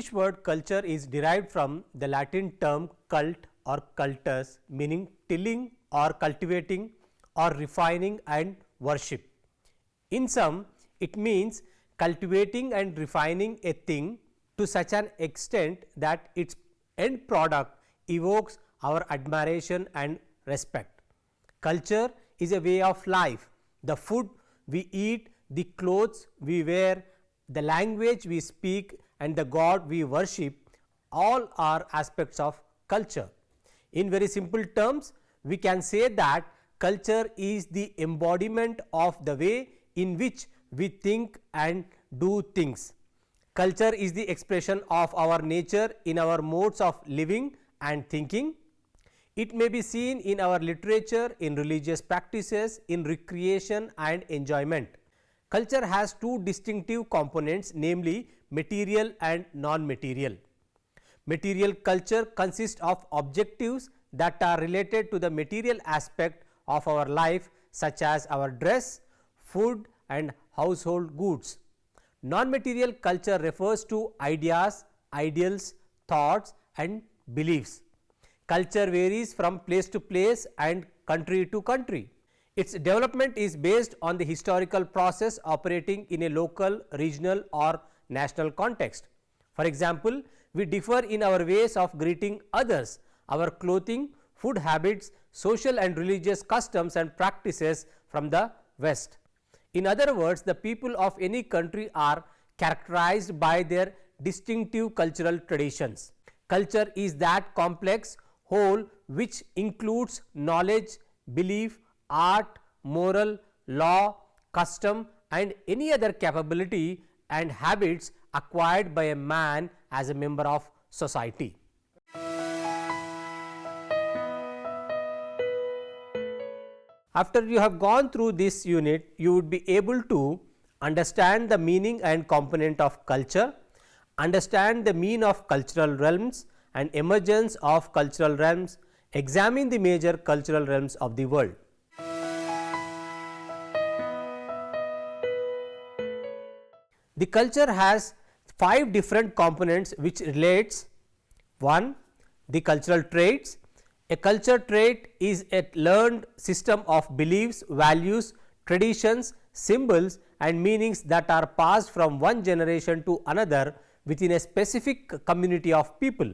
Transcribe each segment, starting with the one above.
English word culture is derived from the Latin term cult or cultus, meaning tilling or cultivating or refining and worship. In sum, it means cultivating and refining a thing to such an extent that its end product evokes our admiration and respect. Culture is a way of life. The food we eat, the clothes we wear, the language we speak and the God we worship, all are aspects of culture. In very simple terms, we can say that culture is the embodiment of the way in which we think and do things. Culture is the expression of our nature in our modes of living and thinking. It may be seen in our literature, in religious practices, in recreation and enjoyment. Culture has two distinctive components, namely material and non-material. Material culture consists of objectives that are related to the material aspect of our life, such as our dress, food and household goods. Non-material culture refers to ideas, ideals, thoughts and beliefs. Culture varies from place to place and country to country. Its development is based on the historical process operating in a local, regional or national context. For example, we differ in our ways of greeting others, our clothing, food habits, social and religious customs and practices from the West. In other words, the people of any country are characterized by their distinctive cultural traditions. Culture is that complex whole which includes knowledge, belief, art, moral, law, custom and any other capability and habits acquired by a man as a member of society. After you have gone through this unit, you would be able to understand the meaning and component of culture, understand the mean of cultural realms and emergence of cultural realms, examine the major cultural realms of the world. The culture has 5 different components which relates. 1. The cultural traits. A culture trait is a learned system of beliefs, values, traditions, symbols and meanings that are passed from one generation to another within a specific community of people.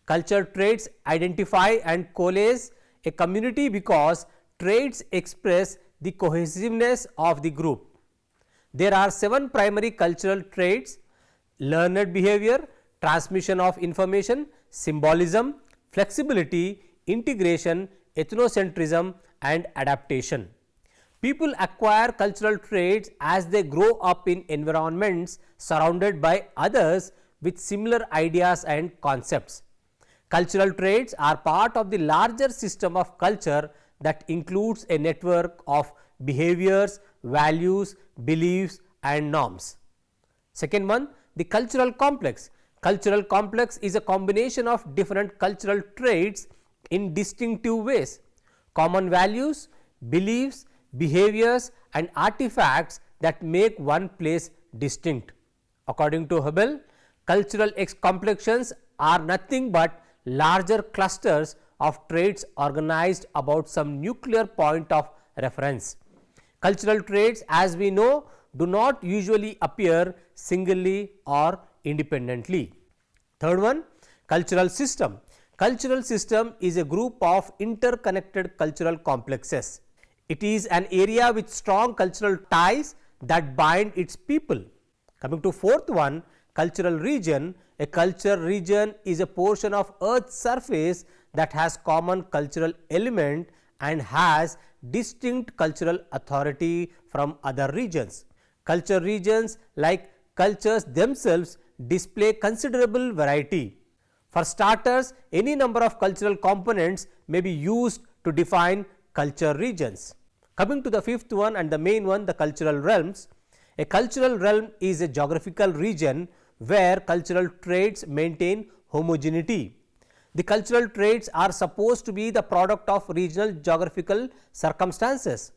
Culture traits identify and coalesce a community because traits express the cohesiveness of the group. There are 7 primary cultural traits: learned behavior, transmission of information, symbolism, flexibility, integration, ethnocentrism and adaptation. People acquire cultural traits as they grow up in environments surrounded by others with similar ideas and concepts. Cultural traits are part of the larger system of culture that includes a network of behaviors, values, beliefs and norms. Second one, the cultural complex. Cultural complex is a combination of different cultural traits in distinctive ways. Common values, beliefs, behaviors and artifacts that make one place distinct. According to Hubble, cultural complexions are nothing but larger clusters of traits organized about some nuclear point of reference. Cultural traits, as we know, do not usually appear singly or independently. Third one, cultural system. Cultural system is a group of interconnected cultural complexes. It is an area with strong cultural ties that bind its people. Coming to fourth one, cultural region. A cultural region is a portion of Earth's surface that has common cultural element and has distinct cultural authority from other regions. Culture regions, like cultures themselves, display considerable variety. For starters, any number of cultural components may be used to define culture regions. Coming to the fifth one and the main one, the cultural realms. A cultural realm is a geographical region where cultural traits maintain homogeneity. The cultural traits are supposed to be the product of regional geographical circumstances.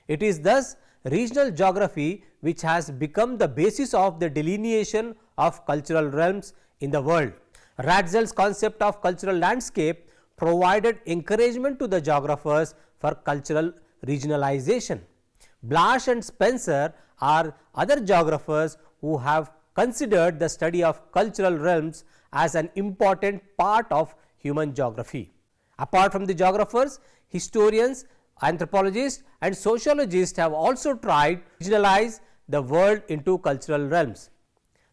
It is thus regional geography which has become the basis of the delineation of cultural realms in the world. Ратзell's concept of cultural landscape provided encouragement to the geographers for cultural regionalization. Blash and Spencer are other geographers who have considered the study of cultural realms as an important part of human geography. Apart from the geographers, historians, anthropologists and sociologists have also tried to regionalize the world into cultural realms.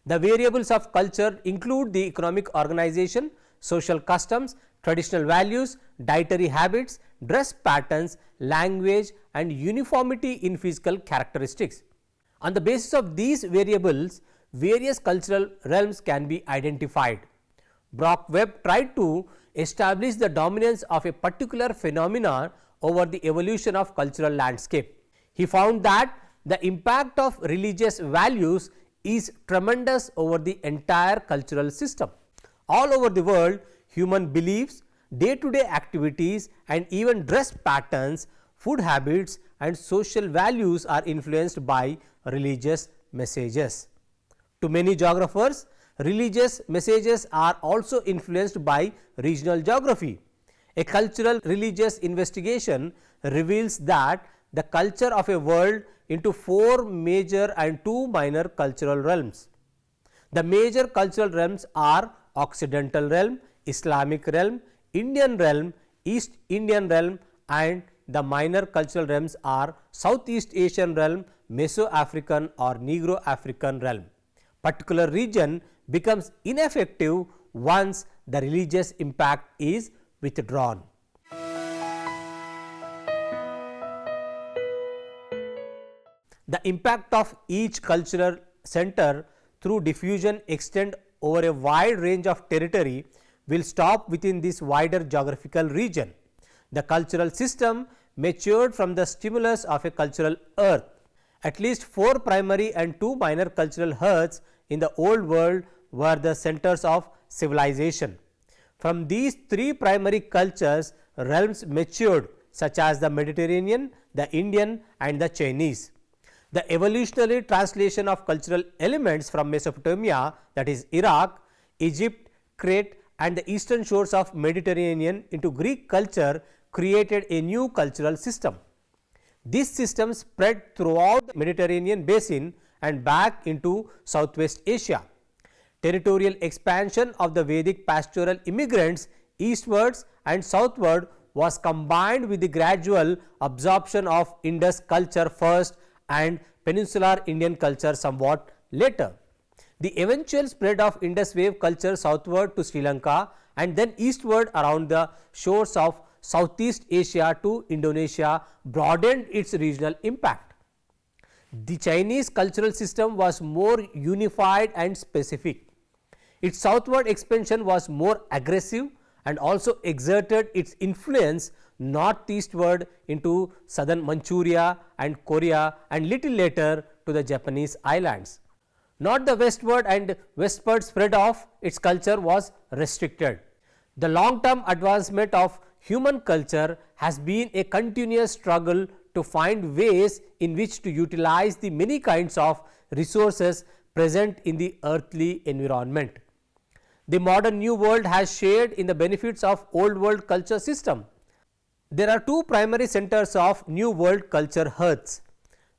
The variables of culture include the economic organization, social customs, traditional values, dietary habits, dress patterns, language and uniformity in physical characteristics. On the basis of these variables, various cultural realms can be identified. Brock-Webb tried to establish the dominance of a particular phenomenon over the evolution of cultural landscape. He found that the impact of religious values is tremendous over the entire cultural system. All over the world, human beliefs, day-to-day activities and even dress patterns, food habits and social values are influenced by religious messages. To many geographers, religious messages are also influenced by regional geography. A cultural religious investigation reveals that the culture of a world into 4 major and 2 minor cultural realms. The major cultural realms are Occidental realm, Islamic realm, Indian realm, East Indian realm and the minor cultural realms are Southeast Asian realm, Meso-African or Negro-African realm. Particular region becomes ineffective once the religious impact is withdrawn. The impact of each cultural center through diffusion extend over a wide range of territory will stop within this wider geographical region. The cultural system matured from the stimulus of a cultural earth. At least 4 primary and 2 minor cultural hearths in the old world were the centers of civilization. From these 3 primary cultures, realms matured such as the Mediterranean, the Indian and the Chinese. The evolutionary translation of cultural elements from Mesopotamia, that is Iraq, Egypt, Crete and the eastern shores of Mediterranean into Greek culture created a new cultural system. This system spread throughout the Mediterranean basin and back into Southwest Asia. Territorial expansion of the Vedic pastoral immigrants eastwards and southward was combined with the gradual absorption of Indus culture first and peninsular Indian culture somewhat later. The eventual spread of Indus wave culture southward to Sri Lanka and then eastward around the shores of Southeast Asia to Indonesia broadened its regional impact. The Chinese cultural system was more unified and specific. Its southward expansion was more aggressive and also exerted its influence northeastward into southern Manchuria and Korea and little later to the Japanese islands. Not the westward and westward spread of its culture was restricted. The long-term advancement of human culture has been a continuous struggle to find ways in which to utilize the many kinds of resources present in the earthly environment. The modern new world has shared in the benefits of old world culture system. There are 2 primary centers of new world culture hearths.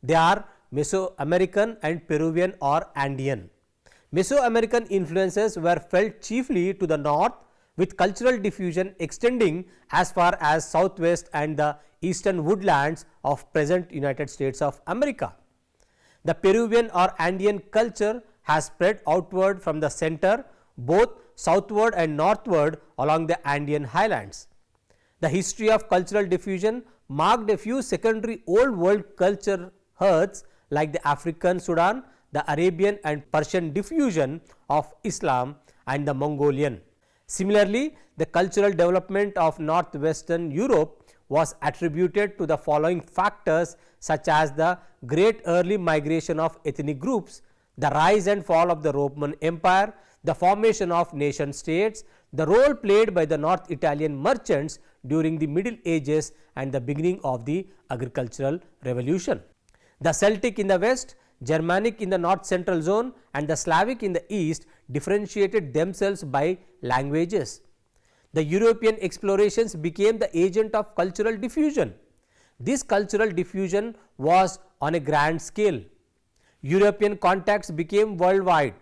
They are Mesoamerican and Peruvian or Andean. Mesoamerican influences were felt chiefly to the north, with cultural diffusion extending as far as southwest and the eastern woodlands of present United States of America. The Peruvian or Andean culture has spread outward from the center both southward and northward along the Andean highlands. The history of cultural diffusion marked a few secondary old world culture hearths like the African Sudan, the Arabian and Persian diffusion of Islam and the Mongolian. Similarly, the cultural development of northwestern Europe was attributed to the following factors such as the great early migration of ethnic groups, the rise and fall of the Roman Empire, the formation of nation states, the role played by the North Italian merchants during the Middle Ages and the beginning of the agricultural revolution. The Celtic in the west, Germanic in the north central zone and the Slavic in the east differentiated themselves by languages. The European explorations became the agent of cultural diffusion. This cultural diffusion was on a grand scale. European contacts became worldwide.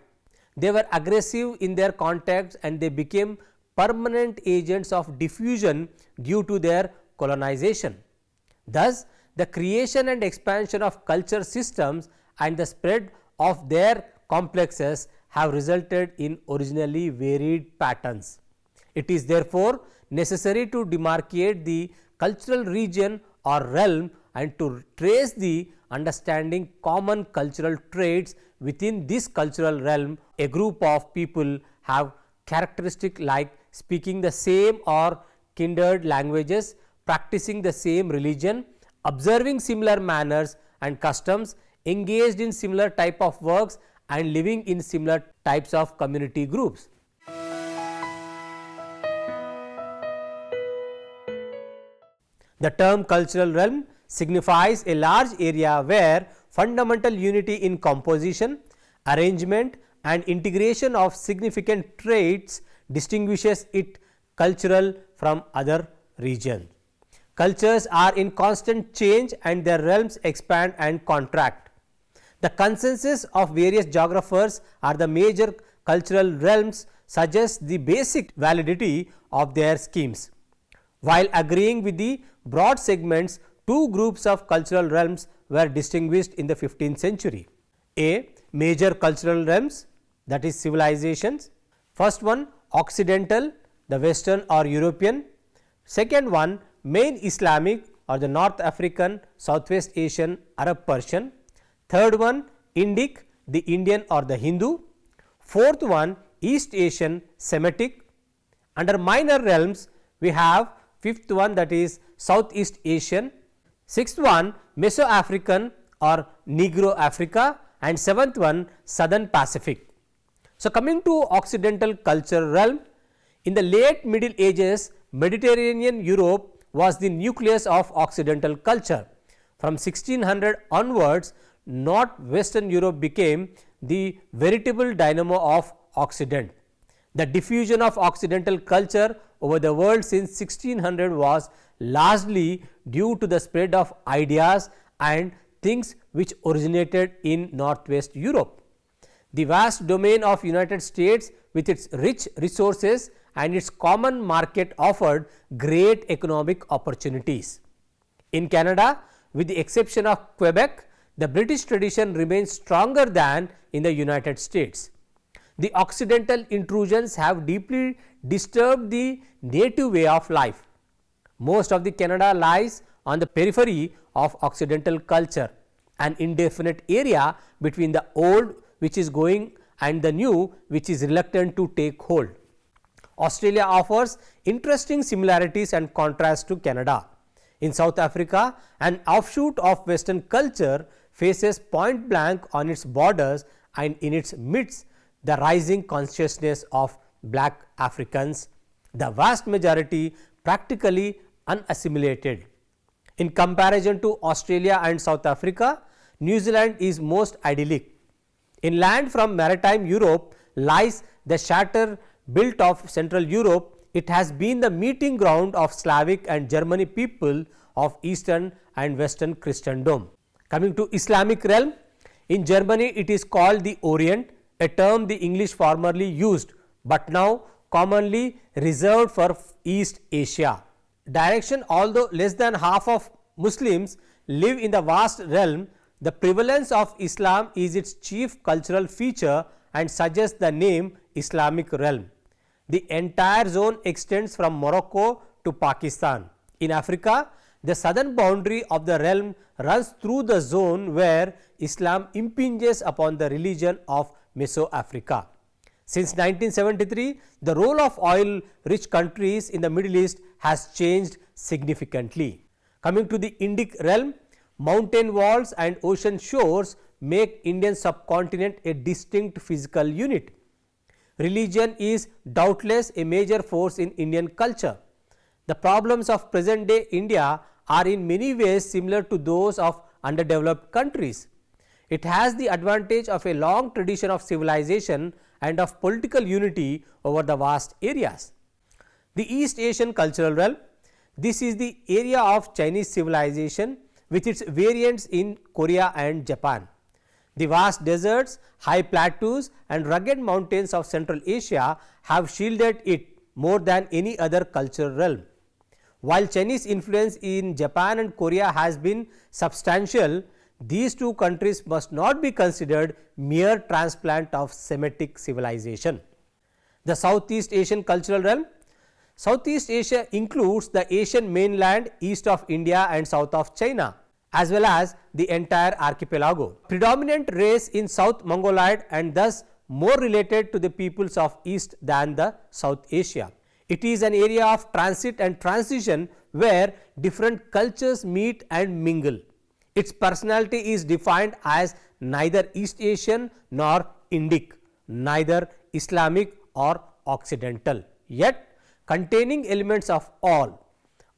They were aggressive in their contacts and they became permanent agents of diffusion due to their colonization. Thus, the creation and expansion of culture systems and the spread of their complexes have resulted in originally varied patterns. It is therefore necessary to demarcate the cultural region or realm and to trace the understanding common cultural traits within this cultural realm. A group of people have characteristics like speaking the same or kindred languages, practicing the same religion, observing similar manners and customs, engaged in similar type of works and living in similar types of community groups. The term cultural realm signifies a large area where fundamental unity in composition, arrangement and integration of significant traits distinguishes it cultural from other regions. Cultures are in constant change and their realms expand and contract. The consensus of various geographers are the major cultural realms suggests the basic validity of their schemes. While agreeing with the broad segments, two groups of cultural realms were distinguished in the 15th century. A. Major cultural realms, that is civilizations. First one, Occidental, the Western or European. Second one, main Islamic or the North African, Southwest Asian, Arab Persian. Third one, Indic, the Indian or the Hindu. Fourth one, East Asian, Semitic. Under minor realms, we have fifth one, that is Southeast Asian. Sixth one, Meso-African or Negro Africa, and seventh one, Southern Pacific. So, coming to Occidental culture realm, in the late Middle Ages, Mediterranean Europe was the nucleus of Occidental culture. From 1600 onwards, Northwestern Europe became the veritable dynamo of Occident. The diffusion of Occidental culture over the world since 1600 was largely due to the spread of ideas and things which originated in Northwest Europe. The vast domain of United States with its rich resources and its common market offered great economic opportunities. In Canada, with the exception of Quebec, the British tradition remains stronger than in the United States. The Occidental intrusions have deeply disturbed the native way of life. Most of the Canada lies on the periphery of Occidental culture, an indefinite area between the old which is going and the new which is reluctant to take hold. Australia offers interesting similarities and contrasts to Canada. In South Africa, an offshoot of Western culture faces point blank on its borders and in its midst the rising consciousness of black Africans, the vast majority practically unassimilated. In comparison to Australia and South Africa, New Zealand is most idyllic. Inland from maritime Europe lies the shatter built of Central Europe. It has been the meeting ground of Slavic and German people of Eastern and Western Christendom. Coming to Islamic realm, in Germany it is called the Orient, a term the English formerly used, but now commonly reserved for East Asia. Direction, although less than half of Muslims live in the vast realm, the prevalence of Islam is its chief cultural feature and suggests the name Islamic realm. The entire zone extends from Morocco to Pakistan. In Africa, the southern boundary of the realm runs through the zone where Islam impinges upon the religion of Meso-Africa. Since 1973, the role of oil-rich countries in the Middle East has changed significantly. Coming to the Indic realm, mountain walls and ocean shores make Indian subcontinent a distinct physical unit. Religion is doubtless a major force in Indian culture. The problems of present day India are in many ways similar to those of underdeveloped countries. It has the advantage of a long tradition of civilization and of political unity over the vast areas. The East Asian cultural realm. This is the area of Chinese civilization with its variants in Korea and Japan. The vast deserts, high plateaus and rugged mountains of Central Asia have shielded it more than any other cultural realm. While Chinese influence in Japan and Korea has been substantial, these two countries must not be considered mere transplant of Semitic civilization. The Southeast Asian cultural realm. Southeast Asia includes the Asian mainland east of India and south of China, as well as the entire archipelago. Predominant race in South Mongoloid and thus more related to the peoples of East than the South Asia. It is an area of transit and transition where different cultures meet and mingle. Its personality is defined as neither East Asian nor Indic, neither Islamic or Occidental, yet containing elements of all.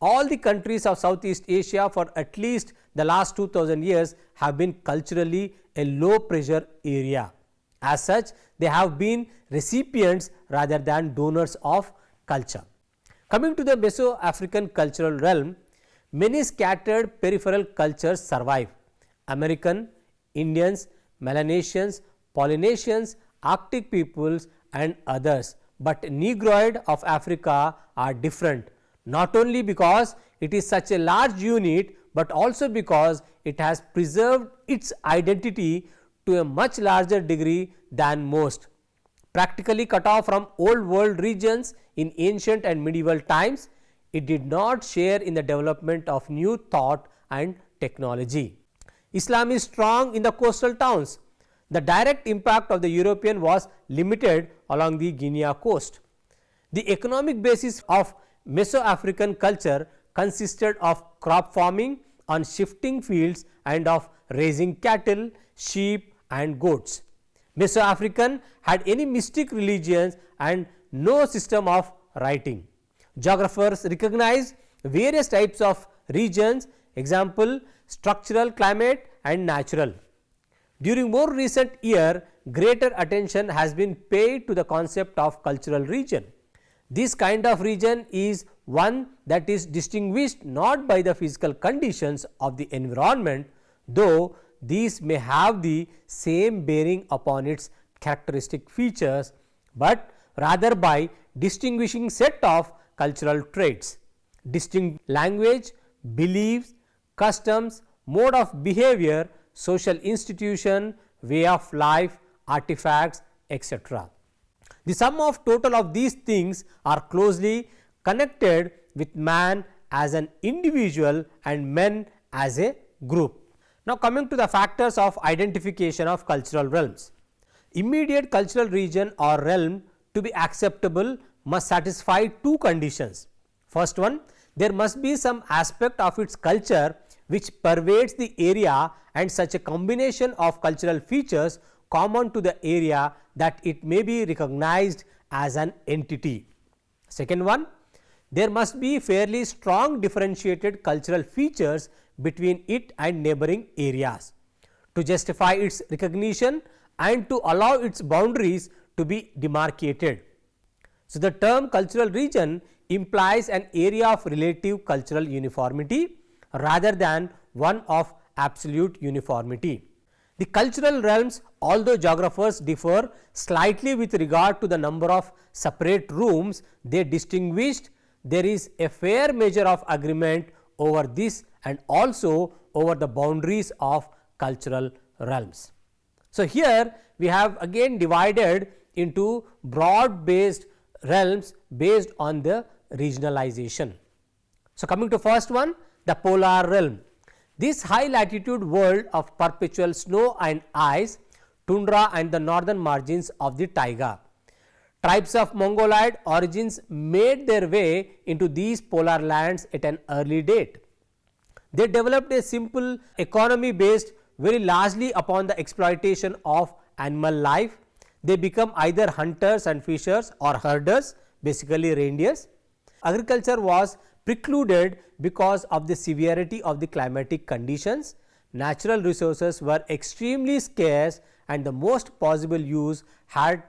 All the countries of Southeast Asia for at least the last 2000 years have been culturally a low pressure area. As such, they have been recipients rather than donors of culture. Coming to the Meso-African cultural realm, many scattered peripheral cultures survive. American, Indians, Melanesians, Polynesians, Arctic peoples and others, but Negroid of Africa are different, not only because it is such a large unit, but also because it has preserved its identity to a much larger degree than most. Practically cut off from old world regions in ancient and medieval times, it did not share in the development of new thought and technology. Islam is strong in the coastal towns. The direct impact of the European was limited along the Guinea coast. The economic basis of Meso-African culture consisted of crop farming on shifting fields and of raising cattle, sheep and goats. Meso-African had any mystic religions and no system of writing. Geographers recognize various types of regions, example structural, climate and natural. During more recent year, greater attention has been paid to the concept of cultural region. This kind of region is one that is distinguished not by the physical conditions of the environment, though these may have the same bearing upon its characteristic features, but rather by distinguishing set of cultural traits, distinct language, beliefs, customs, mode of behavior, social institution, way of life, artifacts, etc. The sum of total of these things are closely connected with man as an individual and men as a group. Now, coming to the factors of identification of cultural realms. Immediate cultural region or realm to be acceptable must satisfy two conditions. First one, there must be some aspect of its culture which pervades the area and such a combination of cultural features common to the area that it may be recognized as an entity. Second one, there must be fairly strong differentiated cultural features between it and neighboring areas to justify its recognition and to allow its boundaries to be demarcated. So, the term cultural region implies an area of relative cultural uniformity rather than one of absolute uniformity. The cultural realms, although geographers differ slightly with regard to the number of separate rooms they distinguished, there is a fair measure of agreement over this and also over the boundaries of cultural realms. So, here we have again divided into broad based realms based on the regionalization. So, coming to first one, the polar realm. This high latitude world of perpetual snow and ice, tundra and the northern margins of the taiga. Tribes of Mongoloid origins made their way into these polar lands at an early date. They developed a simple economy based very largely upon the exploitation of animal life. They become either hunters and fishers or herders, basically reindeers. Agriculture was precluded because of the severity of the climatic conditions. natural resources were extremely scarce and the most possible use had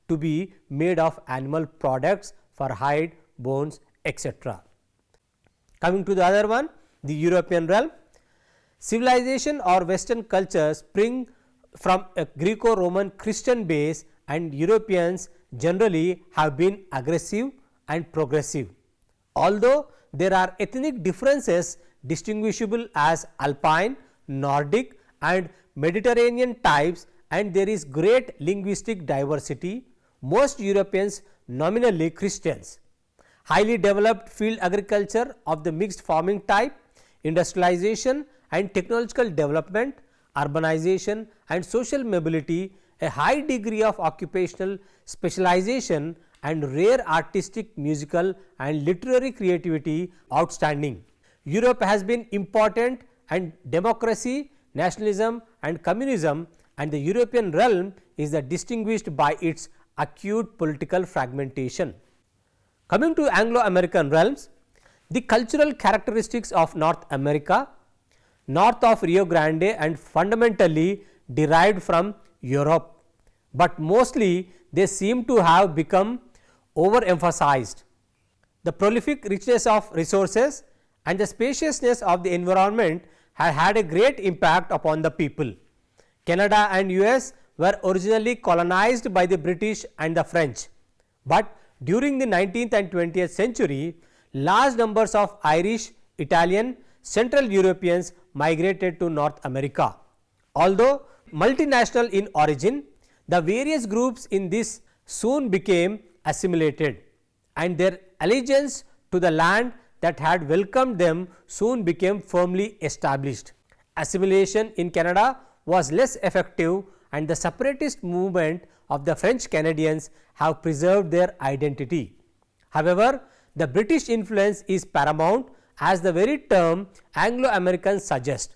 to be made of animal products for hide, bones, etc. Coming to the other one, the European realm. Civilization or Western culture spring from a Greco-Roman Christian base, and Europeans generally have been aggressive and progressive. Although there are ethnic differences distinguishable as Alpine, Nordic and Mediterranean types, and there is great linguistic diversity, most Europeans nominally Christians. Highly developed field agriculture of the mixed farming type, industrialization and technological development, urbanization and social mobility, a high degree of occupational specialization and rare artistic, musical and literary creativity outstanding. Europe has been important and democracy, nationalism and communism, and the European realm is distinguished by its acute political fragmentation. Coming to Anglo-American realms, the cultural characteristics of North America, north of Rio Grande and fundamentally derived from Europe, but mostly they seem to have become overemphasized. The prolific richness of resources and the spaciousness of the environment have had a great impact upon the people. Canada and US were originally colonized by the British and the French, but during the 19th and 20th century, large numbers of Irish, Italian, Central Europeans migrated to North America. Although multinational in origin, the various groups in this soon became assimilated, and their allegiance to the land that had welcomed them soon became firmly established. Assimilation in Canada was less effective, and the separatist movement of the French Canadians have preserved their identity. However, the British influence is paramount, as the very term Anglo-American suggests.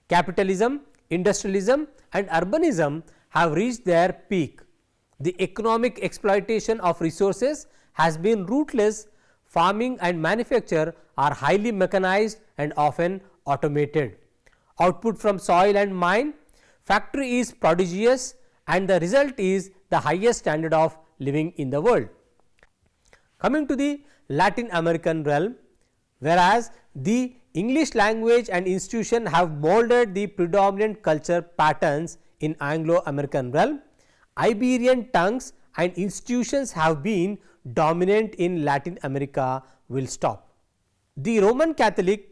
Capitalism, industrialism and urbanism have reached their peak. The economic exploitation of resources has been ruthless. Farming and manufacture are highly mechanized and often automated. Output from soil and mine, factory is prodigious, and the result is the highest standard of living in the world. Coming to the Latin American realm, whereas the English language and institution have molded the predominant culture patterns in Anglo-American realm, Iberian tongues and institutions have been dominant in Latin America will stop. The Roman Catholic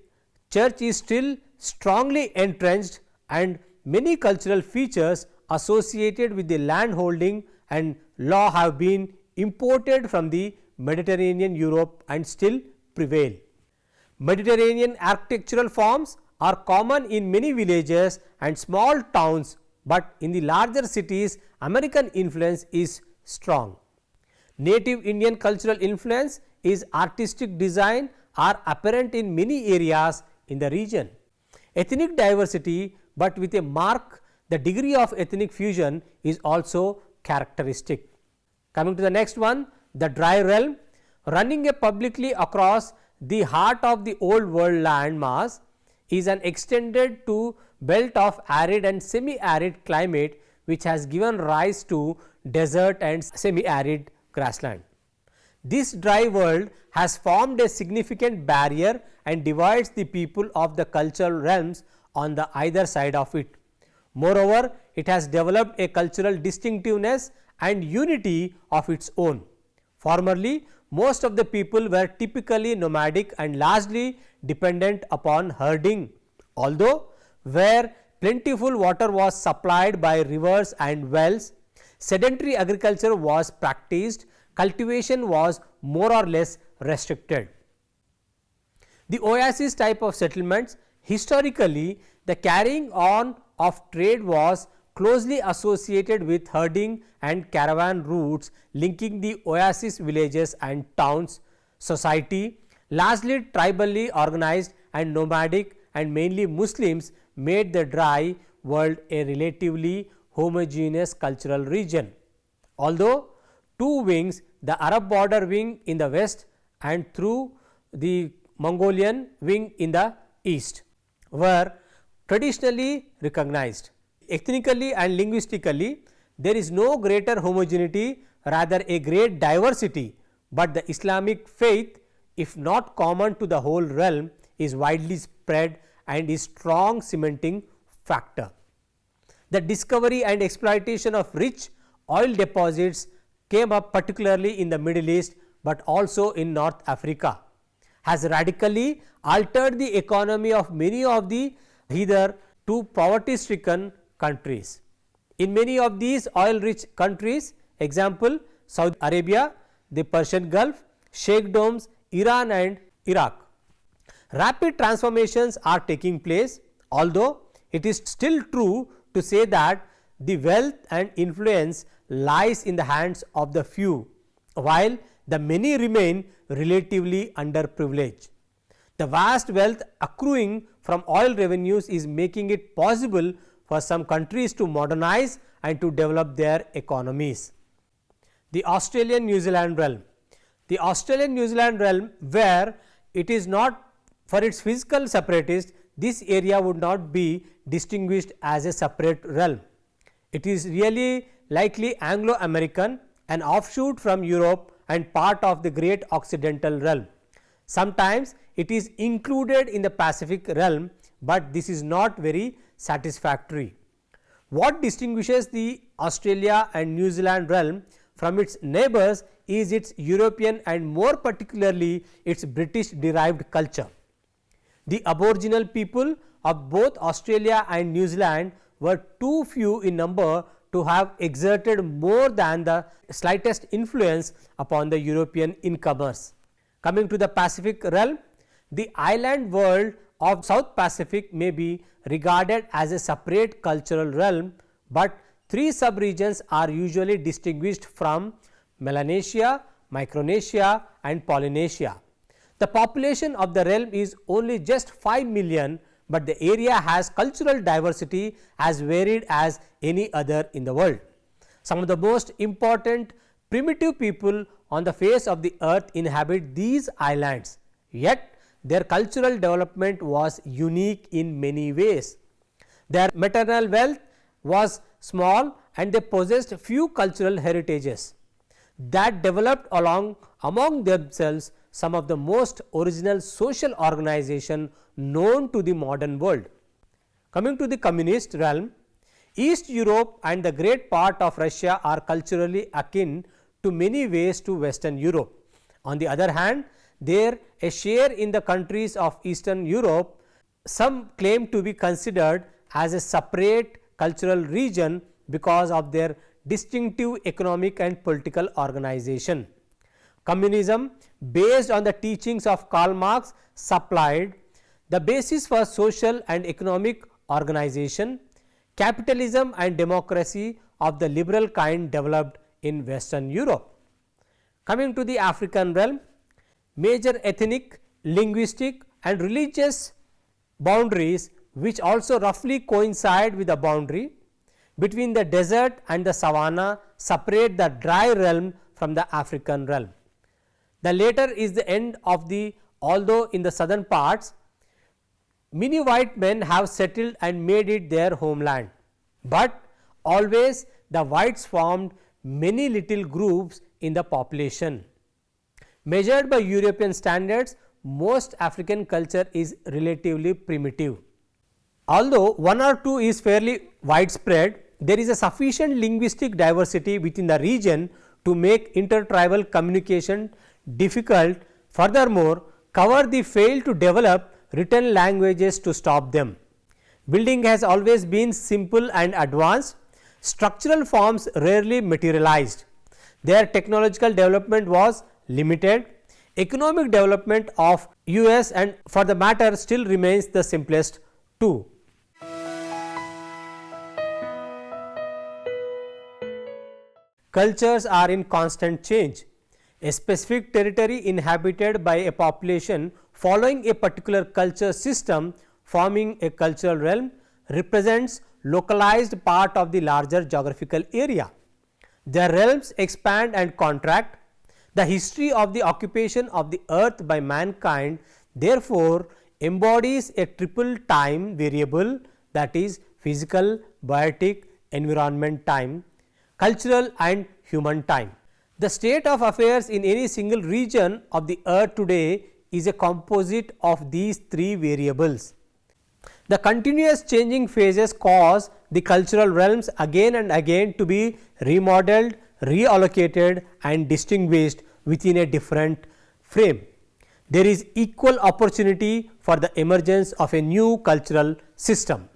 Church is still strongly entrenched, and many cultural features associated with the land holding and law have been imported from the Mediterranean Europe and still prevail. Mediterranean architectural forms are common in many villages and small towns, but in the larger cities American influence is strong. Native Indian cultural influence is artistic design are apparent in many areas in the region. Ethnic diversity, but with a mark, the degree of ethnic fusion is also characteristic. Coming to the next one, the dry realm, running a publicly across the heart of the old world land mass, is an extended to belt of arid and semi-arid climate, which has given rise to desert and semi-arid grassland. This dry world has formed a significant barrier and divides the people of the cultural realms on the either side of it. Moreover, it has developed a cultural distinctiveness and unity of its own. Formerly, most of the people were typically nomadic and largely dependent upon herding. Although where plentiful water was supplied by rivers and wells, sedentary agriculture was practiced, cultivation was more or less restricted. The oasis type of settlements, historically the carrying on of trade was closely associated with herding and caravan routes linking the oasis villages and towns. Society, largely tribally organized and nomadic and mainly Muslims, made the dry world a relatively homogeneous cultural region. Although two wings, the Arab border wing in the west and through the Mongolian wing in the east, were traditionally recognized. Ethnically and linguistically, there is no greater homogeneity, rather a great diversity, but the Islamic faith, if not common to the whole realm, is widely spread and is strong cementing factor. The discovery and exploitation of rich oil deposits came up particularly in the Middle East, but also in North Africa, has radically altered the economy of many of the hither to poverty stricken countries. In many of these oil rich countries, example Saudi Arabia, the Persian Gulf, Sheikdoms, Iran and Iraq, rapid transformations are taking place, although it is still true to say that the wealth and influence lies in the hands of the few, while the many remain relatively underprivileged. The vast wealth accruing from oil revenues is making it possible for some countries to modernize and to develop their economies. The Australian New Zealand realm. The Australian New Zealand realm, where it is not for its physical separatist, this area would not be distinguished as a separate realm. It is really likely Anglo American, an offshoot from Europe and part of the great Occidental realm. Sometimes it is included in the Pacific realm, but this is not very satisfactory. What distinguishes the Australia and New Zealand realm from its neighbors is its European and more particularly its British derived culture. The Aboriginal people of both Australia and New Zealand were too few in number to have exerted more than the slightest influence upon the European incomers. Coming to the Pacific realm, the island world of South Pacific may be regarded as a separate cultural realm, but three sub-regions are usually distinguished from Melanesia, Micronesia and Polynesia. The population of the realm is only just 5 million, but the area has cultural diversity as varied as any other in the world. Some of the most important primitive people on the face of the earth inhabit these islands, yet their cultural development was unique in many ways. Their maternal wealth was small and they possessed few cultural heritages that developed among themselves some of the most original social organization known to the modern world. Coming to the communist realm, East Europe and the great part of Russia are culturally akin to many ways to Western Europe. On the other hand, there a share in the countries of Eastern Europe, some claim to be considered as a separate cultural region because of their distinctive economic and political organization. Communism, based on the teachings of Karl Marx, supplied the basis for social and economic organization. Capitalism and democracy of the liberal kind developed in Western Europe. Coming to the African realm, major ethnic, linguistic and religious boundaries, which also roughly coincide with the boundary between the desert and the savanna, separate the dry realm from the African realm. The latter is the end of the, although in the southern parts many white men have settled and made it their homeland, but always the whites formed many little groups in the population. Measured by European standards, most African culture is relatively primitive. Although one or two is fairly widespread, there is a sufficient linguistic diversity within the region to make intertribal communication difficult. Furthermore, cover failed to develop written languages to stop them. Building has always been simple and advanced. Structural forms rarely materialized. Their technological development was limited. Economic development of US and for the matter still remains the simplest too. Cultures are in constant change. A specific territory inhabited by a population following a particular culture system forming a cultural realm represents localized part of the larger geographical area. Their realms expand and contract. The history of the occupation of the earth by mankind therefore embodies a triple time variable that is physical, biotic, environment time, cultural and human time. The state of affairs in any single region of the earth today is a composite of these three variables. The continuous changing phases cause the cultural realms again and again to be remodeled, reallocated and distinguished within a different frame. There is equal opportunity for the emergence of a new cultural system.